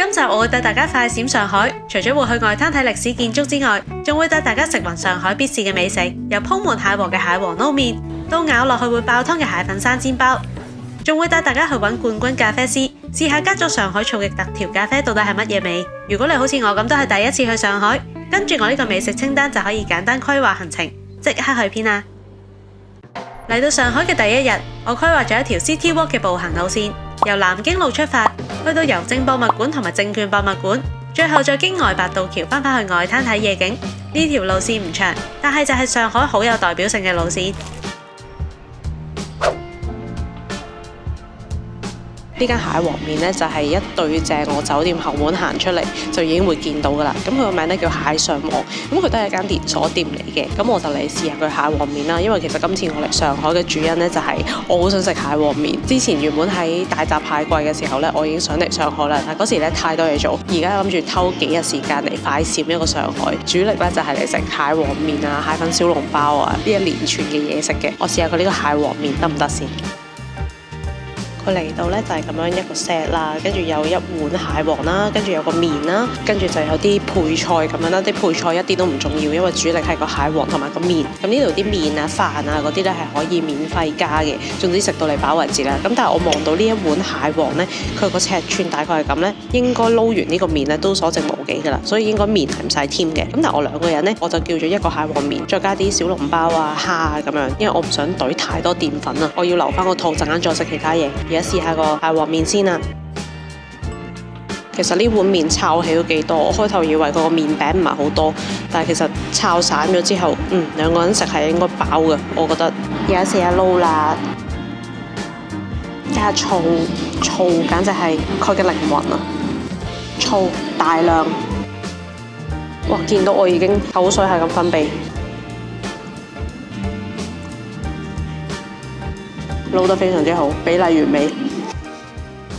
今集我會帶大家快閃上海，除咗會去外灘睇歷史建築之外，仲會帶大家食勻上海必試嘅美食，由鋪滿蟹黃嘅蟹黃撈麵，到咬落去會爆湯嘅蟹粉生煎包，仲會帶大家去揾冠軍咖啡師，試下加咗上海醋嘅特調咖啡到底係乜嘢味。如果你好似我咁都係第一次去上海，跟住我呢個美食清單就可以簡單規劃行程，即刻去片啦！嚟到上海嘅第一日，我規劃咗一條 City Walk 嘅步行路線，由南京路出發，去到郵政博物館同埋證券博物館，最後再經外八道橋返返去外灘睇夜景。呢條路線唔長，但係就係上海好有代表性嘅路線。呢間蟹黃麵呢，就係一對正我酒店後門行出嚟就已經會見到㗎啦。咁佢個名呢叫蟹上皇，咁佢都係一間連鎖店嚟嘅。咁我就嚟試下佢蟹黃麵啦。因為其實今次我嚟上海嘅主因呢，就係我好想食蟹黃麵。之前原本喺大閘蟹季嘅時候呢，我已經想嚟上海啦，但嗰時呢太多嘢做，而家諗住偷幾日時間嚟快閃一個上海。主力呢就係嚟食蟹黃麵啊、蟹粉小籠包啊呢一連串嘅嘢食嘅。我試下佢呢個蟹黃麵得唔得先？佢嚟到呢就係咁樣一個 set 啦，跟住有一碗蟹黃啦，跟住有個麵啦，跟住就有啲配菜咁樣啦。啲配菜一啲都唔重要，因為主力係個蟹黃同埋個麵。咁呢度啲麵啊、飯啊嗰啲呢係可以免費加嘅，總之食到你飽為止啦。咁但係我望到呢一碗蟹黃呢，佢個尺寸大概係咁呢，應該撈完呢個麵呢都所剩無幾㗎啦，所以應該麵係唔使添嘅。咁但係我兩個人呢，我就叫咗一個蟹黃麵，再加啲小籠包啊、蝦啊咁樣，因為我唔想懟太多澱粉啊，我要留翻個肚陣間再食其他嘢。而家試下個蟹黃麵先啦。其實呢碗麵炒起都幾多，我開頭以為佢個麵餅唔係好多，但係其實炒散咗之後，兩個人食係應該飽嘅，我覺得。而家試下撈啦，加醋，醋簡直係佢嘅靈魂啊！醋大量，哇！見到我已經口水係咁分泌。撈得非常之好，比例完美。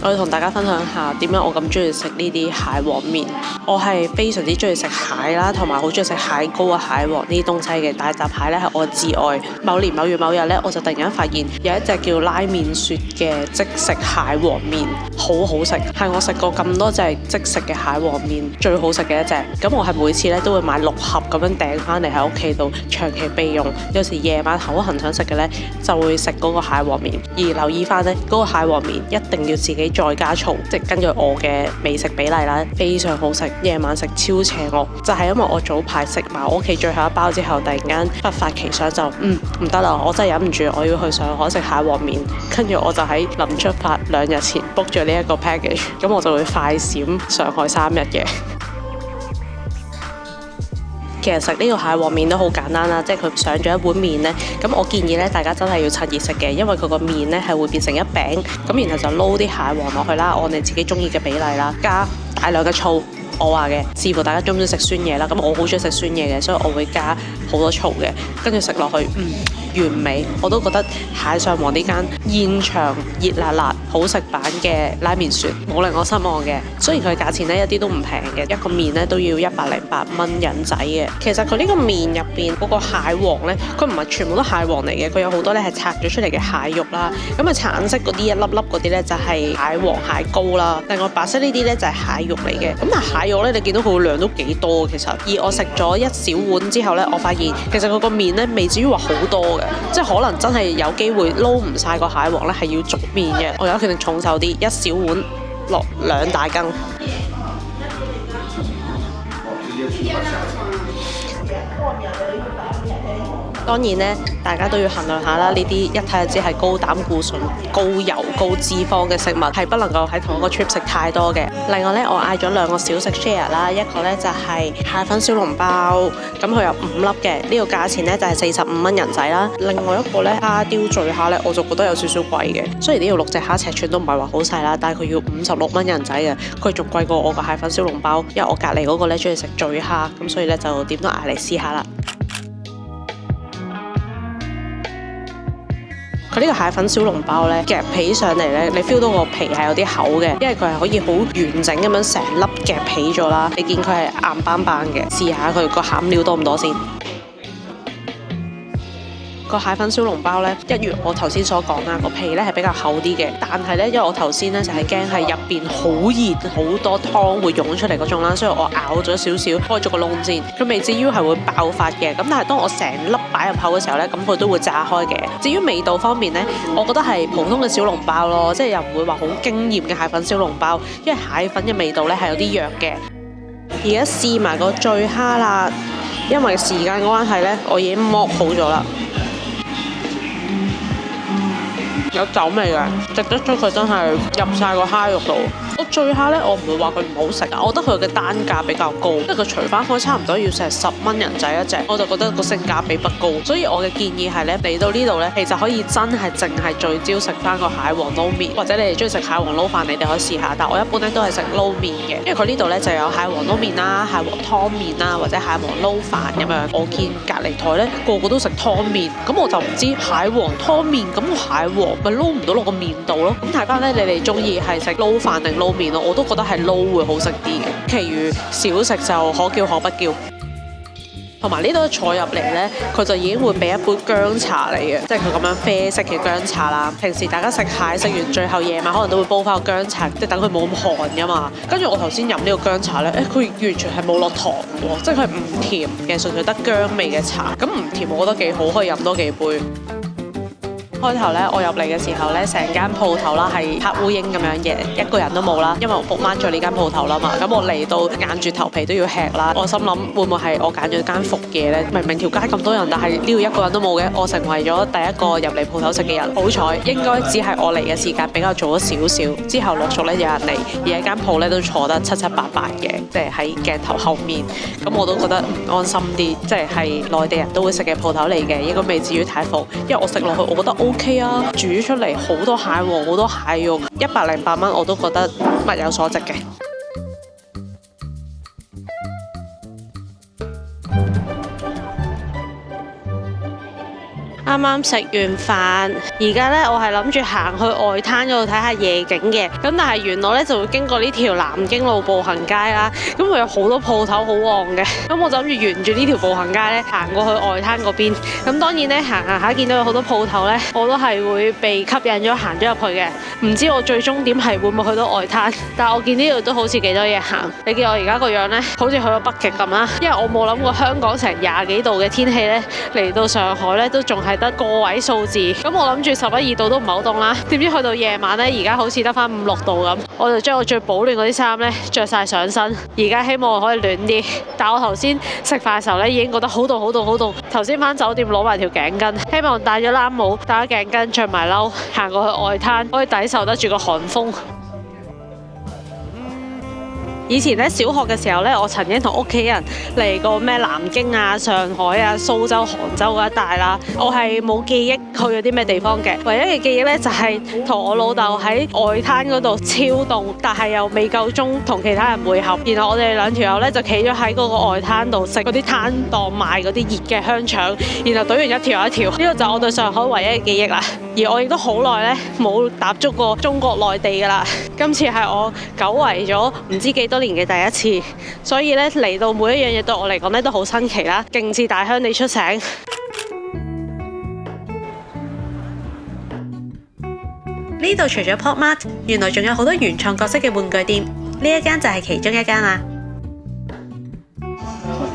我要同大家分享下點解我咁中意食呢啲蟹黃麵。我係非常之中意食蟹啦，同埋好中意食蟹膏啊、蟹黃呢啲東西嘅。大閘蟹呢係我至愛。某年某月某日呢，我就突然間發現有一隻叫拉麵雪嘅即食蟹黃麵，好好食，係我食過咁多隻即食嘅蟹黃麵最好食嘅一隻。咁我係每次呢都會買6盒咁樣訂翻嚟喺屋企度長期備用。有時夜晚口痕想食嘅呢，就會食嗰個蟹黃麵。而留意翻呢，嗰個蟹黃麵一定要自己再加醋，即係根據我嘅美食比例啦，非常好食。夜晚食超邪惡，就係因為我早排食埋我屋企最後一包之後，突然間不發奇想就唔得啦，我真係忍唔住，我要去上海食蟹黃麵。跟住我就喺臨出發2日前 book 咗呢一個 package， 咁我就會快閃上海3日嘅。其實食呢個蟹黃麵都好簡單啦，即係佢上咗一碗麵呢。咁我建議呢，大家真係要趁熱食嘅，因為佢個麵呢係會變成一餅，咁然後就撈啲蟹黃落去啦，按你自己中意嘅比例啦，加大量嘅醋。我話嘅，視乎大家中唔中意食酸嘢啦。咁我好中意食酸嘢嘅，所以我會加好多醋嘅，跟住食落去，完美。我都覺得蟹上皇呢間現場熱辣辣好食版嘅拉麵雪冇令我失望嘅。雖然佢價錢呢一啲都唔平嘅，一個麵呢都要108蚊人仔嘅。其實佢呢個麵入邊嗰個蟹黃呢，佢唔係全部都蟹黃嚟嘅，佢有好多呢係拆咗出嚟嘅蟹肉啦。咁啊橙色嗰啲一粒粒嗰啲呢，就係蟹黃蟹膏啦，另外白色呢啲呢，就係蟹肉嚟嘅。咁啊蟹肉呢，你見到佢個量都幾多其實。而我食咗一小碗之後呢，我發現其實佢個麵呢未至於話好多嘅，即係可能真係有機會撈唔晒個蟹黃呢，係要逐麵嘅。我有決定重手啲，一小碗落2大羹。當然呢，大家都要衡量下啦。呢啲一睇就知係高膽固醇、高油、高脂肪嘅食物，係不能夠喺同一個 trip 食太多嘅。另外呢，我嗌咗2個小食 share 啦，一個呢就係蟹粉小籠包，咁佢有5粒嘅，呢個價錢呢就係45蚊人仔啦。另外一個呢，蝦雕醉蝦呢，我就覺得有少少貴嘅。雖然呢度6隻蝦尺寸都唔係話好細啦，但係佢要56蚊人仔嘅，佢仲貴過我個蟹粉小籠包，因為我隔離嗰個呢中意食醉蝦，咁所以呢就點都嗌嚟試下啦。佢呢個蟹粉小籠包呢，夾皮上嚟呢，你 feel 到個皮係有啲厚嘅，因為佢係可以好完整咁樣成粒夾皮咗啦。你見佢係硬邦邦嘅，試下佢個餡料多唔多先。個蟹粉小籠包呢，一如我頭先所講啦，個皮呢係比較厚啲嘅，但係呢，因為我頭先呢就係驚係入邊好熱，好多湯會湧出嚟嗰種啦，所以我咬咗少少，開咗個窿先，佢未至於係會爆發嘅。咁但係當我成粒擺入口嘅時候呢，咁佢都會炸開嘅。至於味道方面呢，我覺得係普通嘅小籠包咯，即係又唔會話好驚豔嘅蟹粉小籠包，因為蟹粉嘅味道呢係有啲弱嘅。而家試埋個醉蝦啦，因為時間嘅關係呢，我已經剝好咗啦。有酒味嘅，食得出佢真係入晒個蝦肉度。個醉蝦呢，我唔會話佢唔好食啊，我覺得佢嘅單價比較高，因為佢除翻開差唔多要成10蚊人仔一隻，我就覺得個性價比不高。所以我嘅建議係呢，嚟到呢度呢，其實可以真係淨係聚焦食翻個蟹黃撈麵，或者你哋中意食蟹黃撈飯，你哋可以試下。但我一般呢都係食撈麵嘅，因為佢呢度呢就有蟹黃撈麵啦、蟹黃湯麵啦，或者蟹黃撈飯咁樣。我見隔離台呢個個都食湯麵，咁我就唔知蟹黃湯麵咁個蟹黃咪撈唔到落個麵度咯。咁睇翻呢，你哋中意係食撈飯定撈麵咯？我都覺得係撈會好食啲嘅，其餘小食就可叫可不叫。同埋呢度坐入嚟呢，佢就已經會俾一杯薑茶嚟嘅，即係佢咁樣啡色嘅薑茶啦。平時大家食蟹食完最後夜晚可能都會煲翻個薑茶，即係等佢冇咁寒噶嘛。跟住我頭先飲呢個薑茶呢，佢完全係冇落糖喎，即係佢唔甜嘅，純粹得薑味嘅茶。咁唔甜我覺得幾好，可以飲多幾杯。開頭咧，我入嚟嘅時候咧，成間鋪頭啦係黑烏蠅咁樣嘅，一個人都冇啦，因為我 book 咗呢間鋪頭啦嘛。咁我嚟到硬住頭皮都要吃啦。我心諗會唔會係我揀咗間伏嘢呢？明明條街咁多人，但係呢度一個人都冇嘅。我成為咗第一個入嚟鋪頭食嘅人。好彩，應該只係我嚟嘅時間比較早咗少少，之後陸續咧有人嚟，而一間鋪咧都坐得七七八八嘅，即係喺鏡頭後面。咁我都覺得安心啲，即係內地人都會食嘅鋪頭嚟嘅，應該未至於太伏。因為我食落去，我覺得 OK 啊，煮出嚟好多蟹黃，好多蟹肉，108蚊我都覺得物有所值嘅。啱啱食完飯，而家呢，我係諗住行去外灘嗰度睇下夜景嘅，咁但係沿路呢，就會經過呢條南京路步行街啦，咁佢有好多鋪頭好旺嘅，咁我就諗住沿住呢條步行街呢，行過去外灘嗰邊，咁當然呢，行下見到有好多鋪頭呢，我都係會被吸引咗行咗入去嘅，唔知我最終點係會唔會去到外灘，但係我見呢度都好似幾多嘢行，你見我而家個樣呢，好似去咗北極咁啦，因為我冇諗過香港成20幾度嘅天氣呢，嚟到上海呢，都仲係得個位數字，咁我諗住11、2度都唔係好凍啦，點知去到夜晚呢，而家好似得翻5、6度咁，我就將我最保暖嗰啲衫呢着晒上身，而家希望可以暖啲。但係我頭先食飯嘅時候呢，已經覺得好凍好凍好凍，頭先翻酒店攞埋條頸巾，希望戴咗冷帽、戴咗頸巾、着埋褸，行過去外灘可以抵受得住個寒風。以前咧小學嘅時候咧，我曾經同屋企人嚟過咩南京啊、上海啊、蘇州、杭州嗰一帶啦。我係冇記憶去咗啲咩地方嘅，唯一嘅記憶咧就係同我老豆喺外灘嗰度超凍，但係又未夠鐘同其他人會合。然後我哋兩條友咧就企咗喺嗰個外灘度食嗰啲攤檔賣嗰啲熱嘅香腸，然後隊完一條又一條。呢個就係我對上海唯一嘅記憶啦。而我亦都好耐咧冇踏足過中國內地噶啦，今次係我久違咗唔知幾多年嘅第一次，所以咧嚟到每一樣嘢對我嚟講咧都好新奇啦，勁似大鄉里出城。呢度除咗 Pop Mart， 原來仲有好多原創角色嘅玩具店，呢一間就係其中一間啦。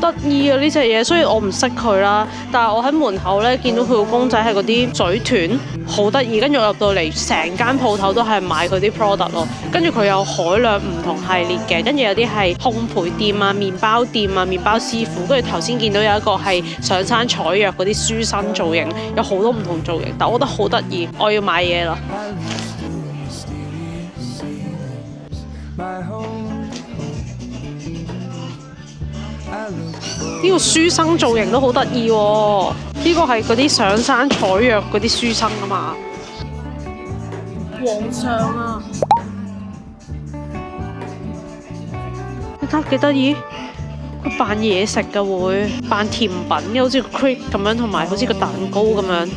得意啊呢隻嘢，雖然我唔識佢啦，但係我喺門口咧見到佢個公仔係嗰啲水豚，好得意。跟住我入到嚟，成間鋪頭都係買佢啲 product 咯。跟住佢有海量唔同系列嘅，跟住有啲係烘焙店啊、麵包店啊、麵包師傅。跟住頭先見到有一個係上山採藥嗰啲書生造型，有好多唔同造型，但我覺得好得意，我要買嘢啦。呢個書生造型都好得意喎，呢個係嗰啲上山採藥嗰啲書生啊嘛。皇上啊，你睇幾得意？佢扮嘢食㗎會，扮甜品嘅，好似個 crepe 咁樣，同埋好似個蛋糕咁樣。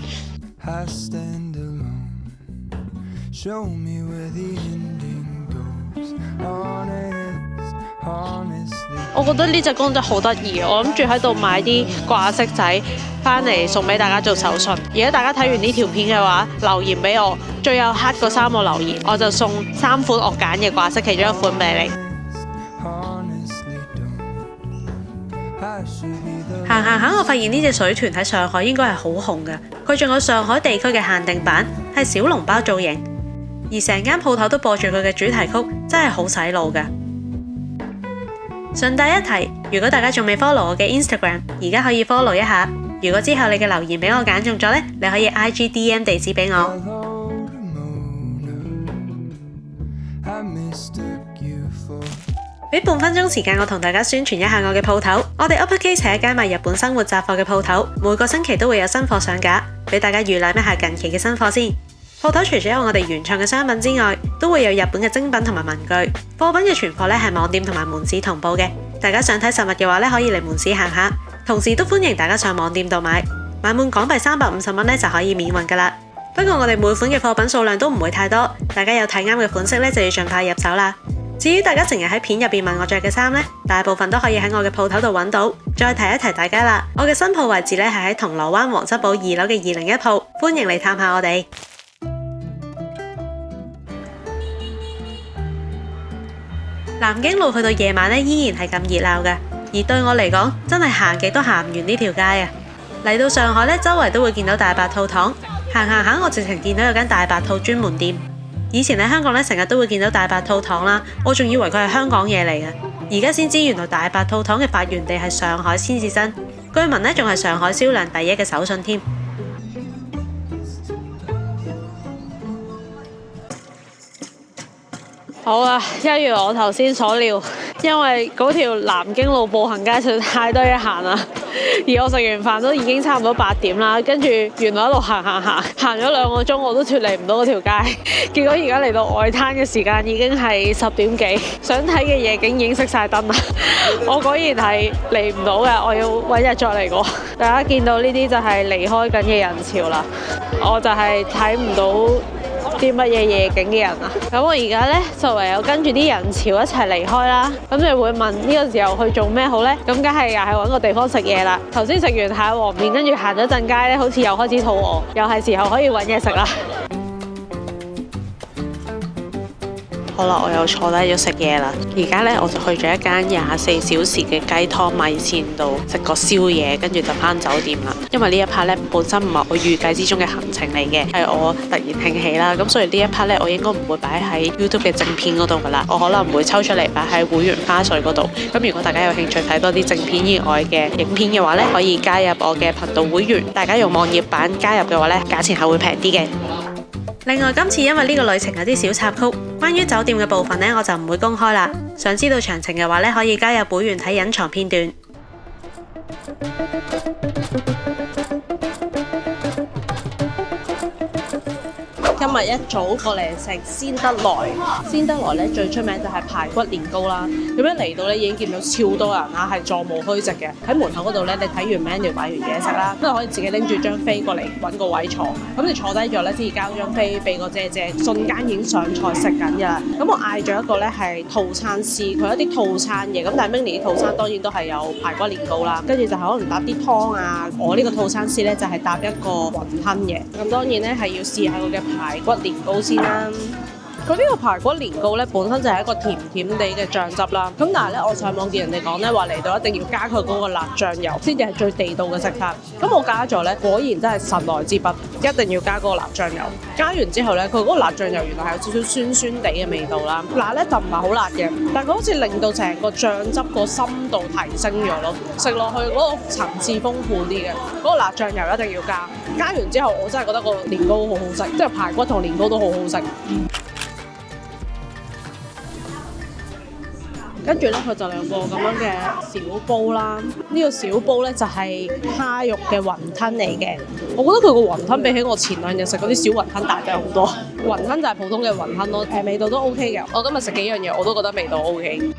我覺得呢隻公仔好得意，我諗住喺度買啲掛飾仔翻嚟送俾大家做手信。而家大家睇完呢條片嘅話，留言俾我，最有黑嗰3個留言，我就送3款我揀嘅掛飾其中一款俾你。行行下，我發現呢隻水豚喺上海應該係好紅嘅，佢仲有上海地區嘅限定版，係小籠包造型，而成間鋪頭都播住佢嘅主題曲，真係好洗腦嘅。順帶一提，如果大家仲未 follow 我嘅 Instagram， 而家可以 follow 一下。如果之後你嘅留言俾我揀中咗呢，你可以 IG DM 地址俾我。俾半分鐘時間我同大家宣傳一下我嘅鋪頭。我哋 Uppercase 係一間賣日本生活雜貨嘅鋪頭，每個星期都會有新貨上架，俾大家預覽一下近期嘅新貨先。鋪頭除咗有我哋原創嘅商品之外，都會有日本嘅精品同埋文具。貨品嘅存貨咧係網店同埋門市同步嘅。大家想睇實物嘅話咧，可以嚟門市行下。同時都歡迎大家上網店度買，買滿港幣350蚊咧就可以免運噶啦。不過我哋每款嘅貨品數量都唔會太多，大家有睇啱嘅款式咧就要盡快入手啦。至於大家成日喺片入邊問我着嘅衫呢，大部分都可以喺我嘅鋪頭度揾到。再提一提大家啦，我嘅新鋪位置咧係喺銅鑼灣黃室堡2樓嘅201鋪，歡迎嚟探下我哋。南京路去到夜晚咧依然係咁熱鬧嘅，而對我嚟講真係行極都行唔完呢條街啊！嚟到上海咧，周圍都會見到大白兔糖，行行下我直情見到有間大白兔專門店。以前喺香港咧，成日都會見到大白兔糖啦，我仲以為佢係香港嘢嚟嘅，而家先知原來大白兔糖嘅發源地係上海先至真，據聞咧仲係上海銷量第1嘅手信添。好啊，一如我頭先所料，因為嗰條南京路步行街實在太多嘢行啦，而我食完飯都已經差唔多8點啦，跟住原來一路行咗2個鐘，我都脫離唔到嗰條街，結果而家嚟到外灘嘅時間已經係10點幾，想睇嘅夜景已經熄晒燈啦，我果然係嚟唔到嘅，我要揾日再嚟過。大家見到呢啲就係離開緊嘅人潮啦，我就係睇唔到啲乜嘢夜景嘅人啊！咁我而家呢，就唯有跟住啲人潮一齊離開啦。咁你會問呢個時候去做咩好呢？咁梗係又係揾個地方食嘢啦。頭先食完蟹黃麵，跟住行咗陣街呢，好似又開始肚餓，又係時候可以揾嘢食啦。好啦，我又坐低咗食嘢啦。而家呢，我就去咗一間24小時嘅雞湯米線度食個宵夜，跟住就返酒店啦。因為呢一 part 呢，本身唔係我預計之中嘅行程嚟嘅，係我突然興起啦。咁所以呢一 part 呢，我應該唔會擺喺 YouTube 嘅正片嗰度噶啦，我可能會抽出嚟擺喺會員花絮嗰度。咁如果大家有興趣睇多啲正片以外嘅影片嘅話呢，可以加入我嘅頻道會員。大家用網頁版加入嘅話呢，價錢係會平啲嘅。另外，今次因為呢個旅程有啲小插曲，關於酒店嘅部分呢，我就唔會公開啦。想知道詳情嘅話呢，可以加入會員睇隱藏片段。今日一早過嚟食鮮得來，鮮得來咧最出名就係排骨年糕啦。咁樣嚟到咧已經見到超多人啦，係座無虛席嘅。喺門口嗰度咧，你睇完 menu 買完嘢食啦，咁就可以自己拎住張飛過嚟揾個位坐。咁你坐低咗咧，先至交張飛俾個姐姐，瞬間已經上菜食緊㗎啦。咁我嗌咗一個咧係套餐 C，佢有啲套餐嘅，咁但係 mini 啲套餐當然都係有排骨年糕啦，跟住就係可能搭啲湯啊。我呢個套餐 C 咧就係搭一個雲吞嘅。咁當然咧係要試下佢嘅排骨年糕先啦。佢呢個排骨年糕咧本身就係一個甜甜地嘅醬汁啦。咁但係咧我上網見人哋講咧話嚟到一定要加佢嗰個辣醬油先至係最地道嘅食法。咁我加咗咧，果然真係神來之筆，一定要加嗰個辣醬油。加完之後咧，佢嗰個辣醬油原來係有少少酸酸地嘅味道啦。辣咧就唔係好辣嘅，但係佢好似令到成個醬汁個深度提升咗咯。食落去嗰個層次豐富啲嘅，嗰個辣醬油一定要加。加完之後我真係覺得個年糕好好食，即係排骨同年糕都好好食。跟住咧，佢就有個咁樣嘅小煲啦。呢個小煲咧就係蝦肉嘅雲吞嚟嘅。我覺得佢個雲吞比起我前2日食嗰啲小雲吞大隻好多。雲吞就係普通嘅雲吞咯，味道都 OK 嘅。我今日食幾樣嘢我都覺得味道 OK。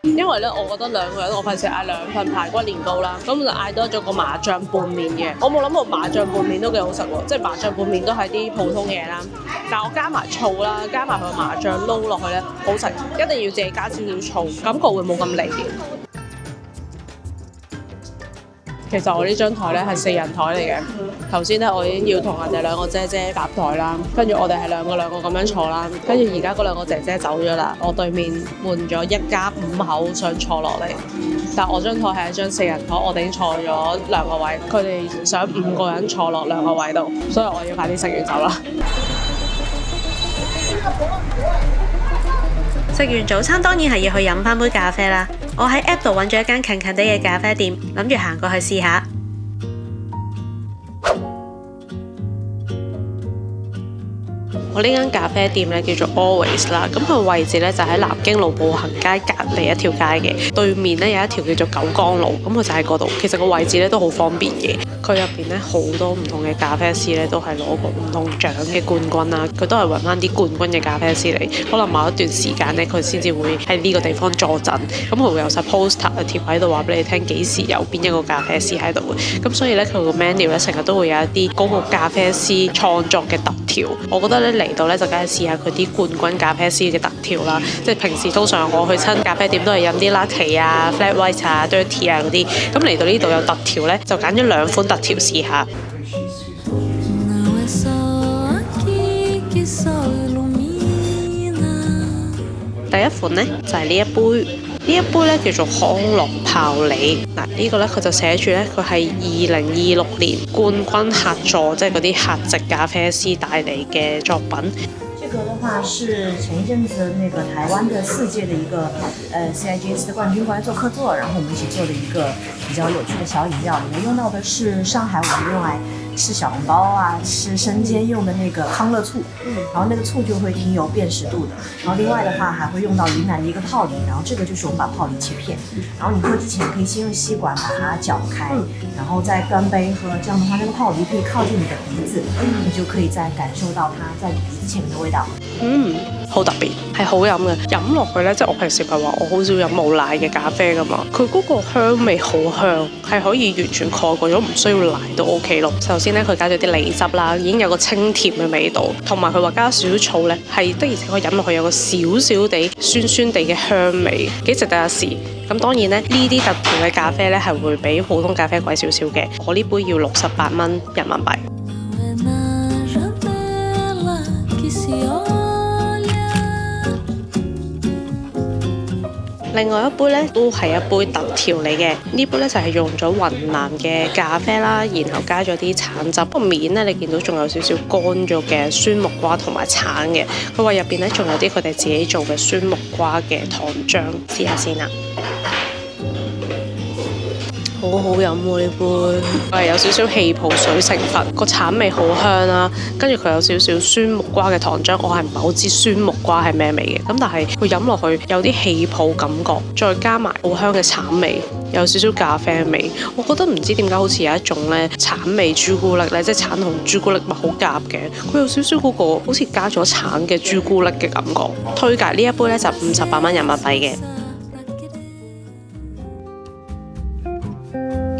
因為咧，我覺得兩個人我費事嗌兩份排骨年糕啦，咁就嗌多咗個麻醬拌麵嘅。我冇諗過麻醬拌麵都幾好食喎，即係麻醬拌麵都係啲普通嘢啦，但我加埋醋啦，加埋佢個麻醬撈落去咧，好食，一定要自己加少少醋，感覺會冇咁膩。其實我呢張台咧係4人台嚟嘅，頭先咧我已經要同人哋兩個姐姐搭台啦，跟住我哋係兩個咁樣坐啦，跟住而家嗰兩個姐姐走咗啦，我對面換咗一家5口想坐落嚟，但我張台係一張4人台，我哋已經坐咗2個位，佢哋想5個人坐落2個位度，所以我要快啲食完走啦。食完早餐當然係要去飲返杯咖啡啦。我喺 App 度揾咗一間近近地嘅咖啡店，諗住行過去試下。我呢間咖啡店咧叫做 Always 啦，咁佢位置咧就喺南京路步行街隔離一條街嘅，對面咧有一條叫做九江路，咁佢就喺嗰度。其實個位置咧都好方便嘅，佢入邊咧好多唔同嘅咖啡師咧都係攞過唔同獎嘅冠軍啦，佢都係揾翻啲冠軍嘅咖啡師嚟，可能某一段時間咧佢先至會喺呢個地方坐鎮，咁佢會有晒 poster 貼喺度話俾你聽幾時有邊一個咖啡師喺度嘅，咁所以咧佢個 menu 咧成日都會有一啲嗰個咖啡師創作嘅特調，我覺得咧嚟到咧就梗係試下佢啲冠軍咖啡師嘅特調啦，即係平時通常我去親咖啡店都係飲啲 latte 啊、flat white 啊、dirty 啊嗰啲，咁嚟到呢度有特調咧，就揀咗2款特調試下。第一款呢，就係呢一杯，呢一杯咧叫做康樂泡梨。嗱，呢個咧佢就寫住咧佢係2026年冠軍客座，即係嗰啲客席咖啡師帶嚟嘅作品。這個的話是前一陣子那個台灣的4屆的一個CIGS 的冠軍過來做客座，然後我們一起做的一個比較有趣的小飲料，裡面用到的是上海我們用來吃小籠包啊、吃生煎用的那個康樂醋，然後那個醋就會挺有辨識度的。然後另外的話還會用到雲南的一個泡梨，然後這個就是我們把泡梨切片，然後你喝之前可以先用吸管把它攪開，然後再端杯喝，這樣的話那個泡梨可以靠近你的鼻子，你就可以再感受到它在你鼻子前面的味道。好特別，係好飲嘅。飲落去呢，即係我平時咪話我好少飲冇奶嘅咖啡噶嘛，佢嗰個香味好香，係可以完全蓋過咗唔需要奶都 OK 咯。首先呢，佢加咗啲梨汁啦，已經有個清甜嘅味道，同埋佢話加少少醋呢，係的而且確飲落去有個少少地酸酸地嘅香味，幾值得一試。咁當然呢，呢啲特調嘅咖啡呢，係會比普通咖啡貴少少嘅，我呢杯要68蚊人民幣。另外一杯呢，都係一杯特調嚟嘅，呢杯呢，就係用咗雲南嘅咖啡啦，然後加咗啲橙汁，個面呢，你見到仲有少少乾咗嘅酸木瓜同埋橙嘅，佢話入邊呢，仲有啲佢哋自己做嘅酸木瓜嘅糖漿，試下先啦。好好飲喎呢杯，佢係有少少氣泡水成分，個橙味好香啦，跟住佢有少少酸木瓜嘅糖漿，我係唔係好知酸木瓜係咩味嘅，咁但係佢飲落去有啲氣泡感覺，再加埋好香嘅橙味，有少少咖啡味，我覺得唔知點解好似有一種咧橙味朱古力咧，即係橙同朱古力咪好夾嘅，佢有少少嗰個好似加咗橙嘅朱古力嘅感覺。推介呢一杯咧就58蚊人民幣嘅。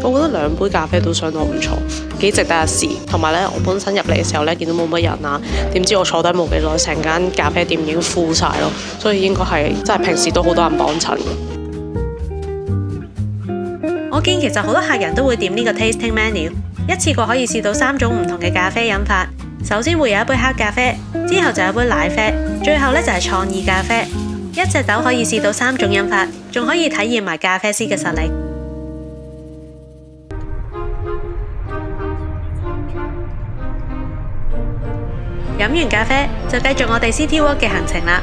我覺得2杯咖啡都相當唔錯，幾值得一試。同埋咧，我本身入嚟嘅時候咧，見到冇乜人啊，點知我坐低冇幾耐，成間咖啡店已經 full 晒咯，所以應該係真係平時都好多人幫襯嘅。我見其實好多客人都會點呢個 tasting menu， 一次過可以試到3種唔同嘅咖啡飲法。首先會有一杯黑咖啡，之後就有一杯奶啡，最後咧就係創意咖啡。一隻豆可以試到3種飲法，仲可以體驗埋咖啡師嘅實力。飲完咖啡就繼續我哋 City Walk 嘅行程啦。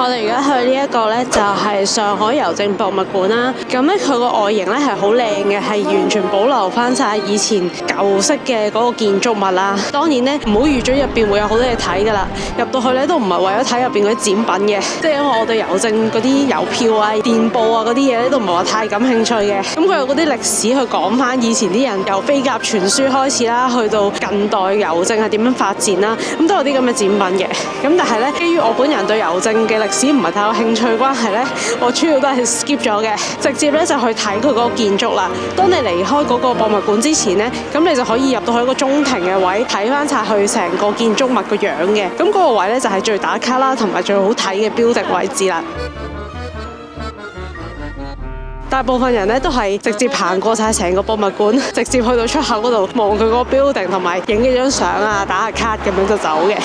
我哋而家去呢一個呢，就係上海郵政博物館啦。咁呢，佢個外形呢係好靚嘅，係完全保留翻晒以前舊式嘅嗰個建築物啦。當然呢，唔好預咗入邊會有好多嘢睇噶啦。入到去呢，都唔係為咗睇入邊嗰啲展品嘅，即係因為我對郵政嗰啲郵票啊、電報啊嗰啲嘢呢，都唔係話太感興趣嘅。咁佢有嗰啲歷史去講翻以前啲人由飛鴿傳書開始啦，去到近代郵政係點樣發展啦，咁都有啲咁嘅展品嘅。咁但係呢，基於我本人對郵政嘅歷史唔係太有興趣關係呢，我主要都係 skip 咗嘅，直接呢就去睇佢嗰個建築啦。當你離開嗰個博物館之前呢，咁你就可以入到去一個中庭嘅位，睇翻晒佢成個建築物個樣嘅。咁嗰個位呢，就係最打卡啦，同埋最好睇嘅標的位置啦。大部分人呢，都係直接行過晒成個博物館，直接去到出口嗰度望佢個 building，同埋影幾張相啊，打下卡咁樣就走嘅。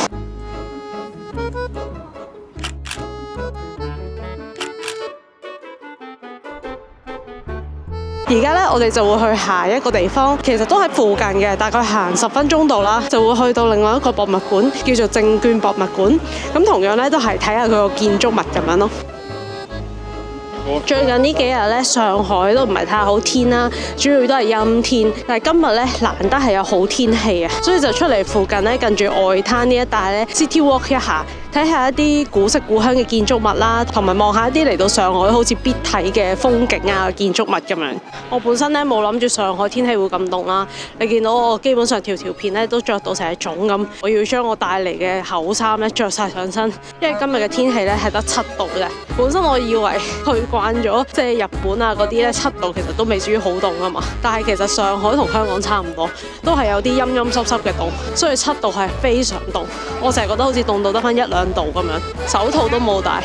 而家呢，我哋就會去下一個地方，其實都喺附近嘅，大概行10分鐘度啦，就會去到另外一個博物館，叫做證券博物館。咁同樣呢，都係睇下佢個建築物咁樣咯。最近呢幾日咧，上海都唔係太好天啦，主要都係陰天。但係今日咧，難得係有好天氣啊，所以就出嚟附近咧，近住外灘呢一帶咧 ，City Walk 一下，睇下一啲古色古香嘅建築物啦，同埋望下一啲嚟到上海好似必睇嘅風景啊、建築物咁樣。我本身咧冇諗住上海天氣會咁凍啦，你見到我基本上條片咧都着到成隻粽咁，我要將我帶嚟嘅厚衫咧着晒上身，因為今日嘅天氣咧係得7度嘅。本身我以為去慣咗即係日本啊嗰啲咧7度其實都未至於好凍啊嘛，但係其實上海同香港差唔多，都係有啲陰陰濕濕嘅凍，所以7度係非常凍。我成日覺得好似凍到得翻1-2度咁樣，手套都冇帶，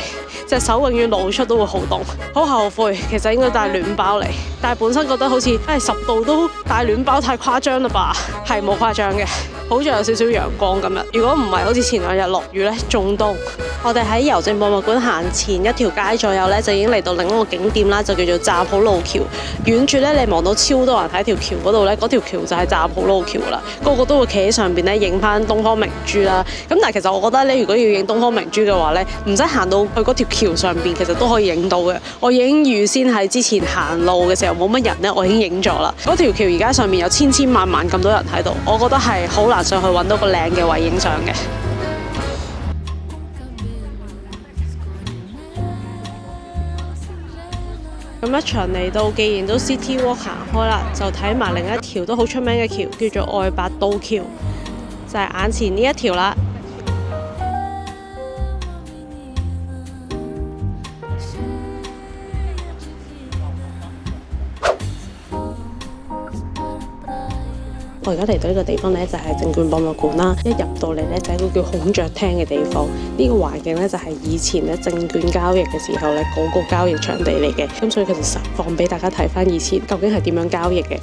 隻手永遠露出都會好凍，好後悔其實應該帶暖包嚟，但係本身覺得好似10度都帶暖包太誇張啦吧，係冇誇張嘅，好似有少少陽光咁樣。如果唔係好似前2日落雨呢，仲凍。我哋喺郵政博物館行前1條街左右呢，就已經嚟到另一個景點啦，就叫做乍浦路橋。遠處呢，你望到超多人喺條橋嗰度呢，嗰條橋就係乍浦路橋啦，個個都會企喺上邊呢影翻東方明珠啦。咁但係其實我覺得呢，如果要影東方明珠嘅話呢，唔使行到去嗰條橋上邊，其實都可以影到嘅。我已經預先喺之前行路嘅時候冇乜人呢，我已經影咗啦。嗰條橋而家上面有千萬咁多人喺度，我覺得係好難上去揾到個靚嘅位影相嘅。咁一場嚟到，既然都 City Walk 行開啦，就睇埋另一條都好出名嘅橋，叫做外八渡橋，就係眼前呢一條啦。我而家嚟到呢個地方呢，就係證券博物館啦。一入到嚟呢，就係一個叫孔雀廳嘅地方。呢個環境呢，就係以前呢證券交易嘅時候呢嗰個交易場地嚟嘅。咁所以佢就實放俾大家睇翻以前究竟係點樣交易嘅。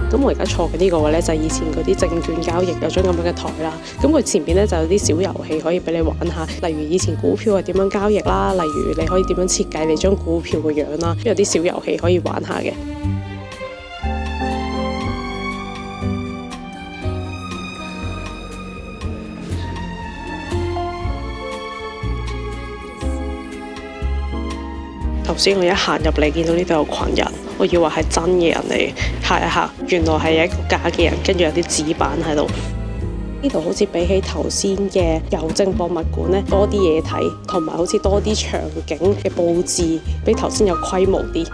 咁我而家坐嘅呢個位呢，就係以前嗰啲證券交易有張咁樣嘅台啦。咁佢前邊呢，就有啲小遊戲可以俾你玩下，例如以前股票係點樣交易啦，例如你可以點樣設計你張股票個樣啦，有啲小遊戲可以玩下嘅。頭先我一行入嚟，見到呢度有群人，我以為係真嘅人嚟，嚇一嚇，原來係一個假嘅人，跟住有啲紙板喺度。呢度好似比起頭先嘅郵政博物館呢，多啲嘢睇，同埋好似多啲場景嘅佈置，比頭先有規模啲。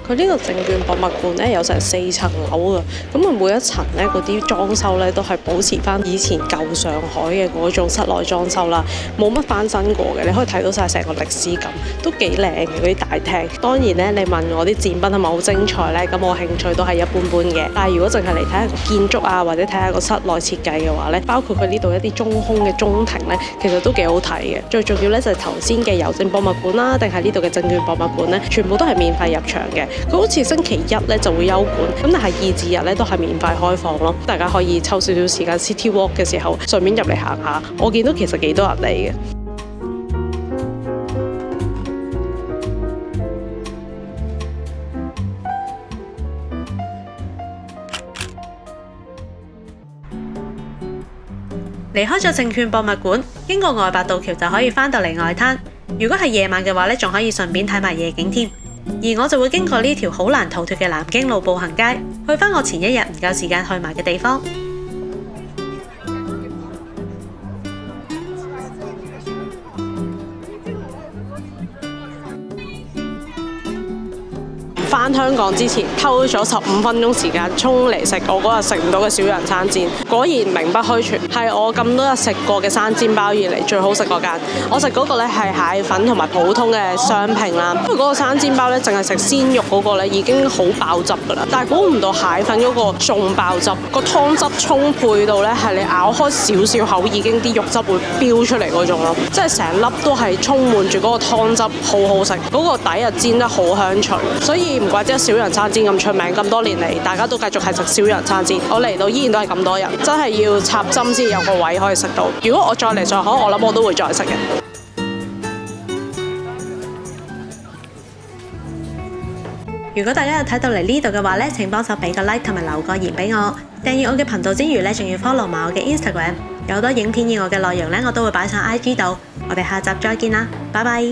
佢呢個證券博物館呢，有成4層樓㗎，咁佢每一層呢，嗰啲裝修呢，都係保持翻以前舊上海嘅嗰種室內裝修啦，冇乜翻新過嘅，你可以睇到晒成個歷史感，都幾靚嘅嗰啲大廳。當然呢，你問我啲展品係咪好精彩呢？咁我興趣都係一般般嘅。但係如果淨係嚟睇下個建築啊，或者睇下個室內設計嘅話呢，包括佢呢度一啲中空嘅中庭呢，其實都幾好睇嘅。最重要呢，就係頭先嘅郵政博物館啦，定係呢度嘅證券博物館呢，全部都係免費入場嘅。佢好似星期1咧就會休館，咁但係2至日咧都係免費開放咯。大家可以抽少少時間 City Walk 嘅時候，順便入嚟行下。我見到其實幾多人嚟嘅。離開咗證券博物館，經過外八渡橋就可以返到嚟外灘。如果係夜晚嘅話咧，仲可以順便睇埋夜景添。而我就會經過呢條好難逃脫嘅南京路步行街，去返我前1日唔夠時間去埋嘅地方。返香港之前偷咗15分鐘時間衝嚟食我嗰日食唔到嘅小洋餐煎，果然名不虛傳，係我咁多日食過嘅生煎包以嚟最好食嗰間。我食嗰個咧係蟹粉同埋普通嘅雙拼啦，因為嗰個生煎包咧淨係食鮮肉嗰個咧已經好爆汁㗎啦，但係估唔到蟹粉嗰個仲爆汁，個湯汁充沛到咧係你咬開少少口已經啲肉汁會飆出嚟嗰種咯，即係成粒都係充滿住嗰個湯汁，好好食，嗰個底又煎得好香脆，所以唔怪之小洋餐煎咁出名，咁多年嚟大家都繼續係食小洋餐煎，我嚟到依然都係咁多人，真係要插針先有個位可以食到。如果我再嚟上海，我諗我都會再食嘅。如果大家有睇到嚟呢度嘅話咧，請幫手俾個 like 同埋留個言俾我，訂閱我嘅頻道之餘咧，仲要 follow 埋我嘅 Instagram， 有好多影片以外嘅內容咧，我都會擺上 IG 度。我哋下集再見啦，拜拜。